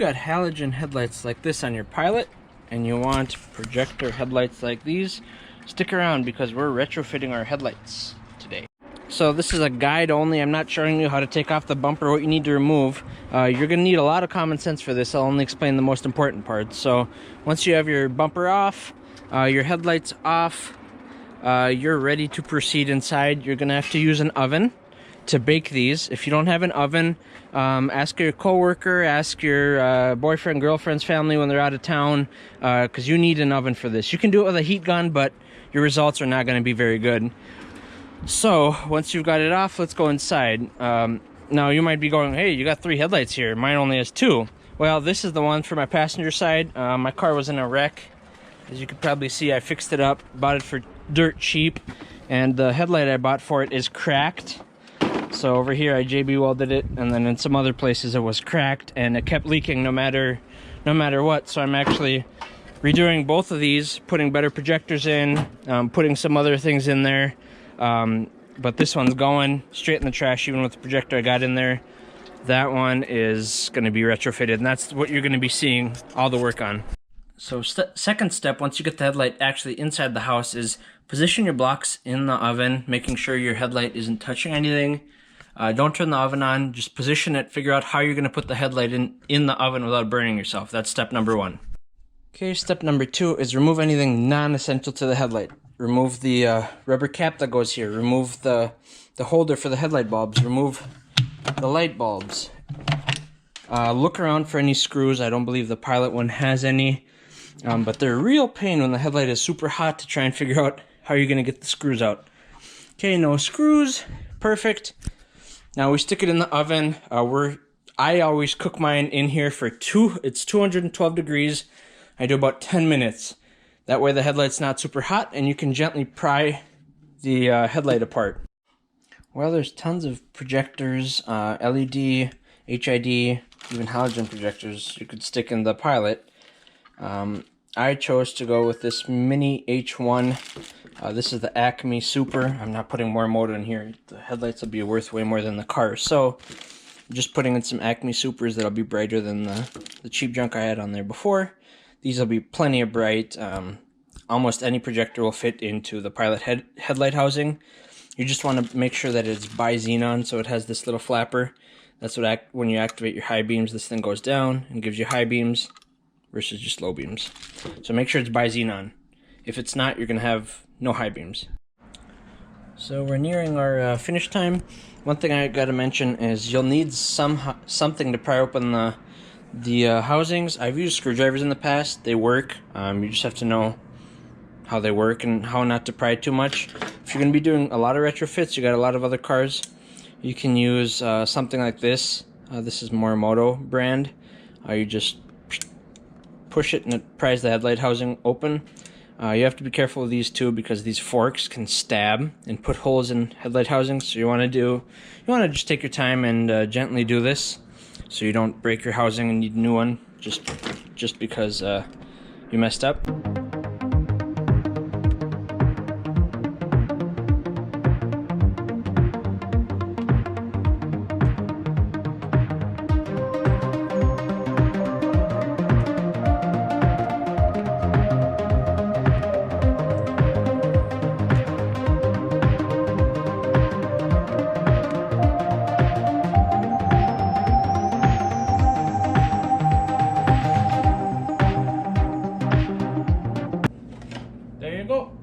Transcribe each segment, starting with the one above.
got halogen headlights like this on your Pilot and you want projector headlights like these, stick around because we're retrofitting our headlights today. So this is a guide only. I'm not showing you how to take off the bumper, what you need to remove. You're gonna need a lot of common sense for this. I'll only explain the most important parts. So once you have your bumper off, your headlights off, you're ready to proceed inside. You're gonna have to use an oven to bake these. If you don't have an oven, ask your coworker, ask your boyfriend, girlfriend's family when they're out of town, because you need an oven for this. You can do it with a heat gun, but your results are not going to be very good. So once you've got it off, let's go inside. Now you might be going, hey, you got 3 headlights here, mine only has 2. Well, this is the one for my passenger side. My car was in a wreck. As you can probably see, I fixed it up, bought it for dirt cheap, and the headlight I bought for it is cracked. So over here I JB welded it, and then in some other places it was cracked and it kept leaking no matter what. So I'm actually redoing both of these, putting better projectors in, putting some other things in there. But this one's going straight in the trash even with the projector I got in there. That one is going to be retrofitted, and that's what you're going to be seeing all the work on. So second step, once you get the headlight actually inside the house, is position your blocks in the oven, making sure your headlight isn't touching anything. Don't turn the oven on, just position it, figure out how you're going to put the headlight in the oven without burning yourself. That's step number 1. Okay, step number 2 is remove anything non-essential to the headlight. Remove the rubber cap that goes here, remove the holder for the headlight bulbs, remove the light bulbs. Look around for any screws. I don't believe the Pilot one has any, but they're a real pain when the headlight is super hot to try and figure out how you're going to get the screws out. Okay, no screws, perfect. Now we stick it in the oven. I always cook mine in here for it's 212 degrees. I do about 10 minutes. That way the headlight's not super hot and you can gently pry the headlight apart. Well, there's tons of projectors, LED, HID, even halogen projectors you could stick in the Pilot. I chose to go with this Mini H1. This is the ACME Super. I'm not putting Morimoto in here. The headlights will be worth way more than the car. So I'm just putting in some ACME Supers that'll be brighter than the cheap junk I had on there before. These will be plenty of bright. Almost any projector will fit into the Pilot headlight housing. You just want to make sure that it's bi-xenon, so it has this little flapper. That's what when you activate your high beams, this thing goes down and gives you high beams versus just low beams. So make sure it's bi-xenon. If it's not, you're going to have no high beams. So we're nearing our finish time. One thing I got to mention is you'll need something to pry open the housings. I've used screwdrivers in the past. They work. You just have to know how they work and how not to pry too much. If you're going to be doing a lot of retrofits, you got a lot of other cars, you can use something like this. This is Morimoto brand. You just push it and it pries the headlight housing open. You have to be careful with these too because these forks can stab and put holes in headlight housings. So you want to just take your time and gently do this, so you don't break your housing and need a new one just because you messed up.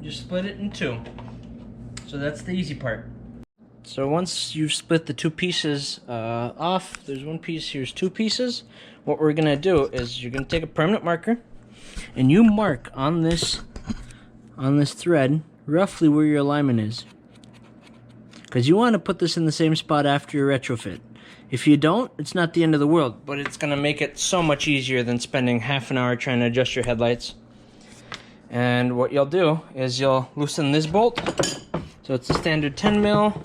You split it in 2. So that's the easy part. So once you've split the 2 pieces off, there's 1 piece, here's 2 pieces. What we're gonna do is you're gonna take a permanent marker and you mark on this thread roughly where your alignment is, because you want to put this in the same spot after your retrofit. If you don't, it's not the end of the world, but it's gonna make it so much easier than spending half an hour trying to adjust your headlights. And what you'll do is you'll loosen this bolt. So it's a standard 10 mil.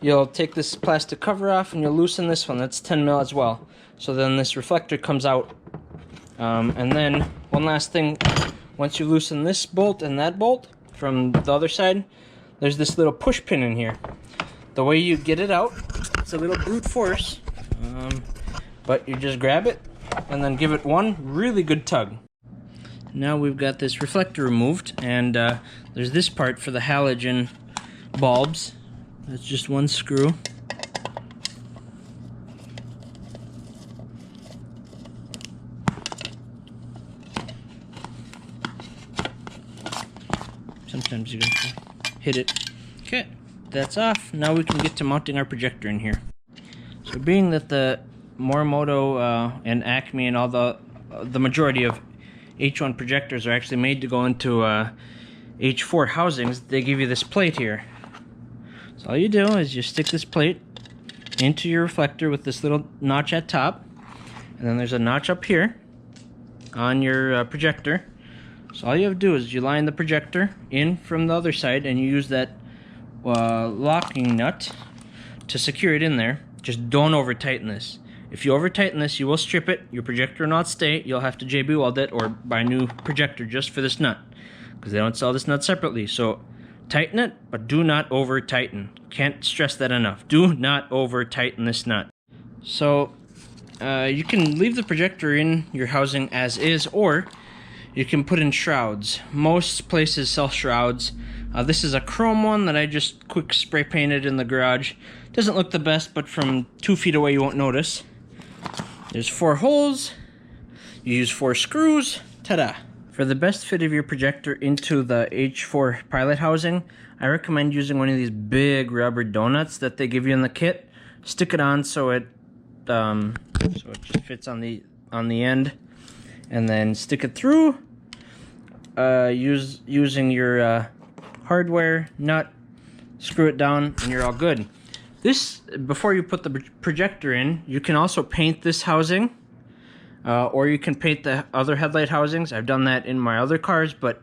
You'll take this plastic cover off and you'll loosen this one. That's 10 mil as well. So then this reflector comes out. And then one last thing, once you loosen this bolt and that bolt from the other side, there's this little push pin in here. The way you get it out, it's a little brute force. But you just grab it and then give it one really good tug. Now we've got this reflector removed, and there's this part for the halogen bulbs. That's just one screw. Sometimes you have to hit it. Okay, that's off. Now we can get to mounting our projector in here. So being that the Morimoto and ACME and all the majority of H1 projectors are actually made to go into H4 housings, they give you this plate here. So all you do is you stick this plate into your reflector with this little notch at top, and then there's a notch up here on your projector. So all you have to do is you line the projector in from the other side, and you use that locking nut to secure it in there. Just don't over tighten this. If you over tighten this, you will strip it. Your projector will not stay. You'll have to JB weld it or buy a new projector just for this nut, because they don't sell this nut separately. So tighten it, but do not over tighten. Can't stress that enough. Do not over tighten this nut. So you can leave the projector in your housing as is, or you can put in shrouds. Most places sell shrouds. This is a chrome one that I just quick spray painted in the garage. Doesn't look the best, but from 2 feet away you won't notice. There's 4 holes. You use 4 screws. Ta-da! For the best fit of your projector into the H4 pilot housing, I recommend using one of these big rubber donuts that they give you in the kit. Stick it on so it just fits on the end, and then stick it through. Using your hardware nut, screw it down, and you're all good. This, before you put the projector in, you can also paint this housing, or you can paint the other headlight housings. I've done that in my other cars, but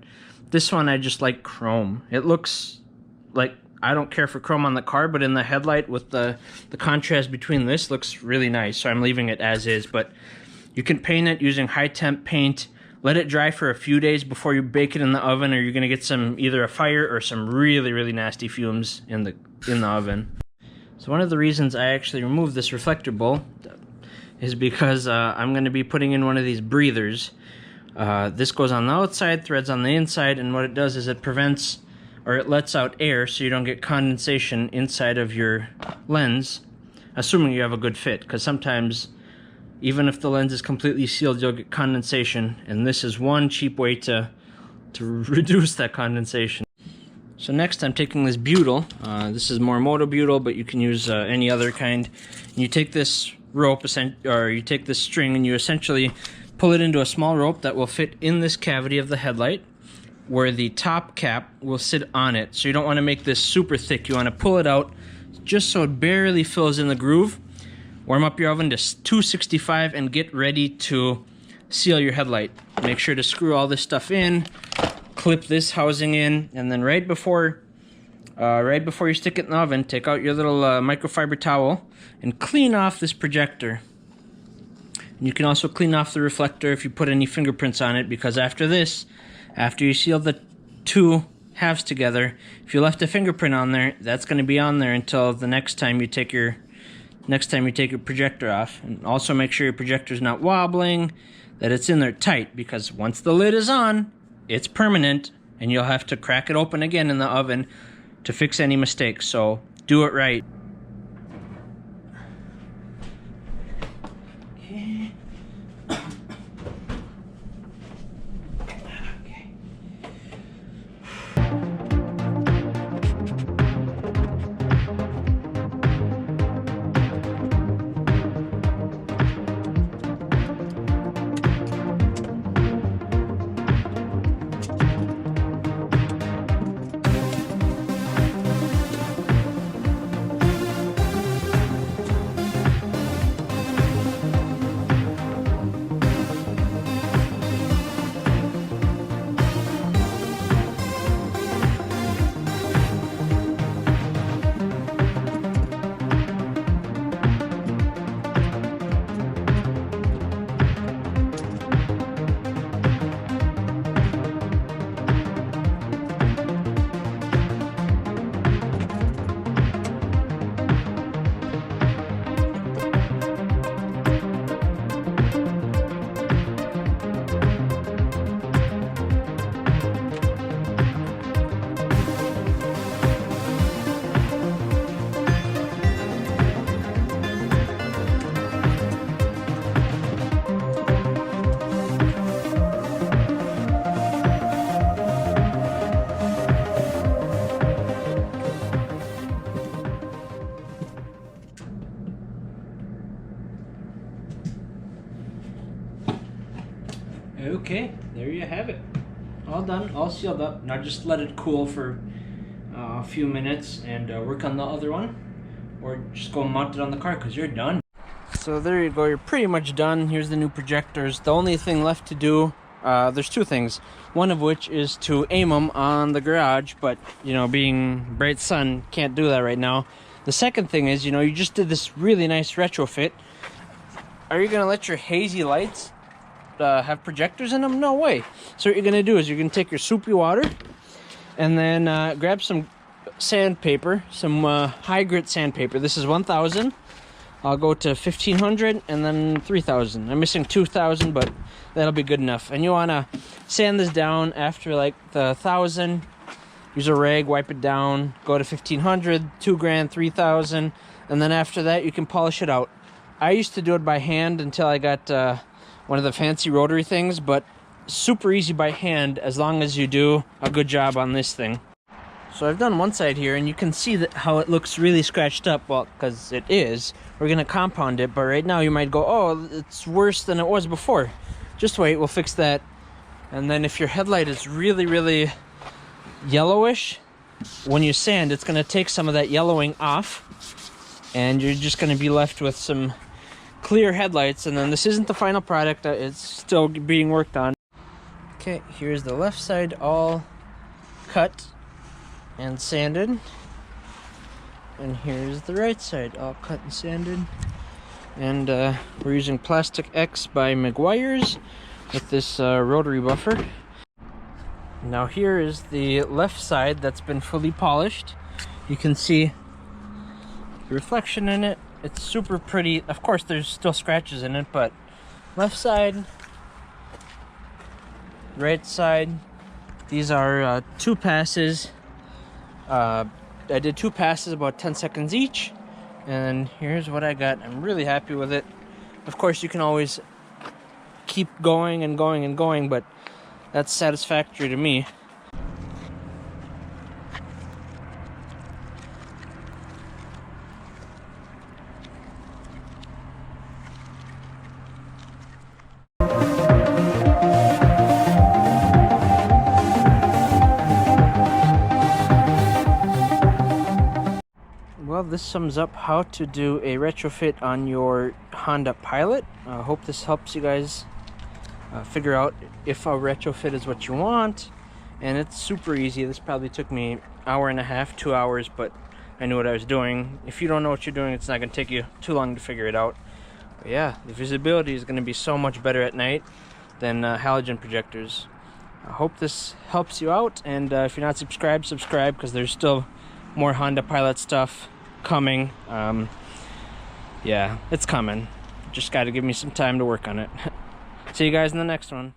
this one I just like chrome. It looks like, I don't care for chrome on the car, but in the headlight with the contrast between this looks really nice, so I'm leaving it as is. But you can paint it using high temp paint. Let it dry for a few days before you bake it in the oven, or you're gonna get either a fire or some really, really nasty fumes in the oven. So one of the reasons I actually removed this reflector bowl is because I'm gonna be putting in one of these breathers. This goes on the outside, threads on the inside, and what it does is it prevents, or it lets out air so you don't get condensation inside of your lens, assuming you have a good fit, because sometimes even if the lens is completely sealed, you'll get condensation, and this is one cheap way to reduce that condensation. So next I'm taking this butyl. This is Morimoto butyl, but you can use any other kind. And you take this rope, or you take this string, and you essentially pull it into a small rope that will fit in this cavity of the headlight, where the top cap will sit on it. So you don't want to make this super thick. You want to pull it out just so it barely fills in the groove. Warm up your oven to 265 and get ready to seal your headlight. Make sure to screw all this stuff in, clip this housing in, and then right before you stick it in the oven, take out your little microfiber towel and clean off this projector. And you can also clean off the reflector if you put any fingerprints on it, because after you seal the 2 halves together, if you left a fingerprint on there, that's going to be on there until the next time you take your projector off. And also make sure your projector's not wobbling, that it's in there tight, because once the lid is on, it's permanent, and you'll have to crack it open again in the oven to fix any mistakes. So do it right. Okay, there you have it. All done, all sealed up. Now just let it cool for a few minutes and work on the other one, or just go mount it on the car because you're done. So there you go, you're pretty much done. Here's the new projectors. The only thing left to do, there's two things. One of which is to aim them on the garage, but you know, being bright sun, can't do that right now. The second thing is, you know, you just did this really nice retrofit. Are you gonna let your hazy lights have projectors in them? No way. So what you're gonna do is you're gonna take your soupy water and then grab some sandpaper, some high grit sandpaper. This is 1000. I'll go to 1500 and then 3000. I'm missing 2000, but that'll be good enough. And you want to sand this down after like the 1000. Use a rag, wipe it down, go to 1500, 2 grand, 3000, and then after that you can polish it out. I used to do it by hand until I got one of the fancy rotary things, but super easy by hand as long as you do a good job on this thing. So I've done one side here, and you can see that how it looks really scratched up. Well, because it is. We're going to compound it, but right now you might go, oh, it's worse than it was before. Just wait, we'll fix that. And then if your headlight is really, really yellowish, when you sand, it's going to take some of that yellowing off, and you're just going to be left with some clear headlights. And then this isn't the final product, it's still being worked on. Okay, here's the left side all cut and sanded, and here's the right side all cut and sanded. And we're using Plastic X by McGuire's with this rotary buffer. Now here is the left side that's been fully polished. You can see the reflection in it. It's super pretty. Of course there's still scratches in it, but left side, right side, these are 2 passes. I did 2 passes, about 10 seconds each, and here's what I got. I'm really happy with it. Of course, you can always keep going and going and going, but that's satisfactory to me. Well, this sums up how to do a retrofit on your Honda Pilot. I hope this helps you guys figure out if a retrofit is what you want. And it's super easy. This probably took me an hour and a half, 2 hours, but I knew what I was doing. If you don't know what you're doing, it's not going to take you too long to figure it out. But yeah, the visibility is going to be so much better at night than halogen projectors. I hope this helps you out, and if you're not subscribed, subscribe, because there's still more Honda Pilot stuff coming. Yeah, it's coming. Just got to give me some time to work on it. See you guys in the next one.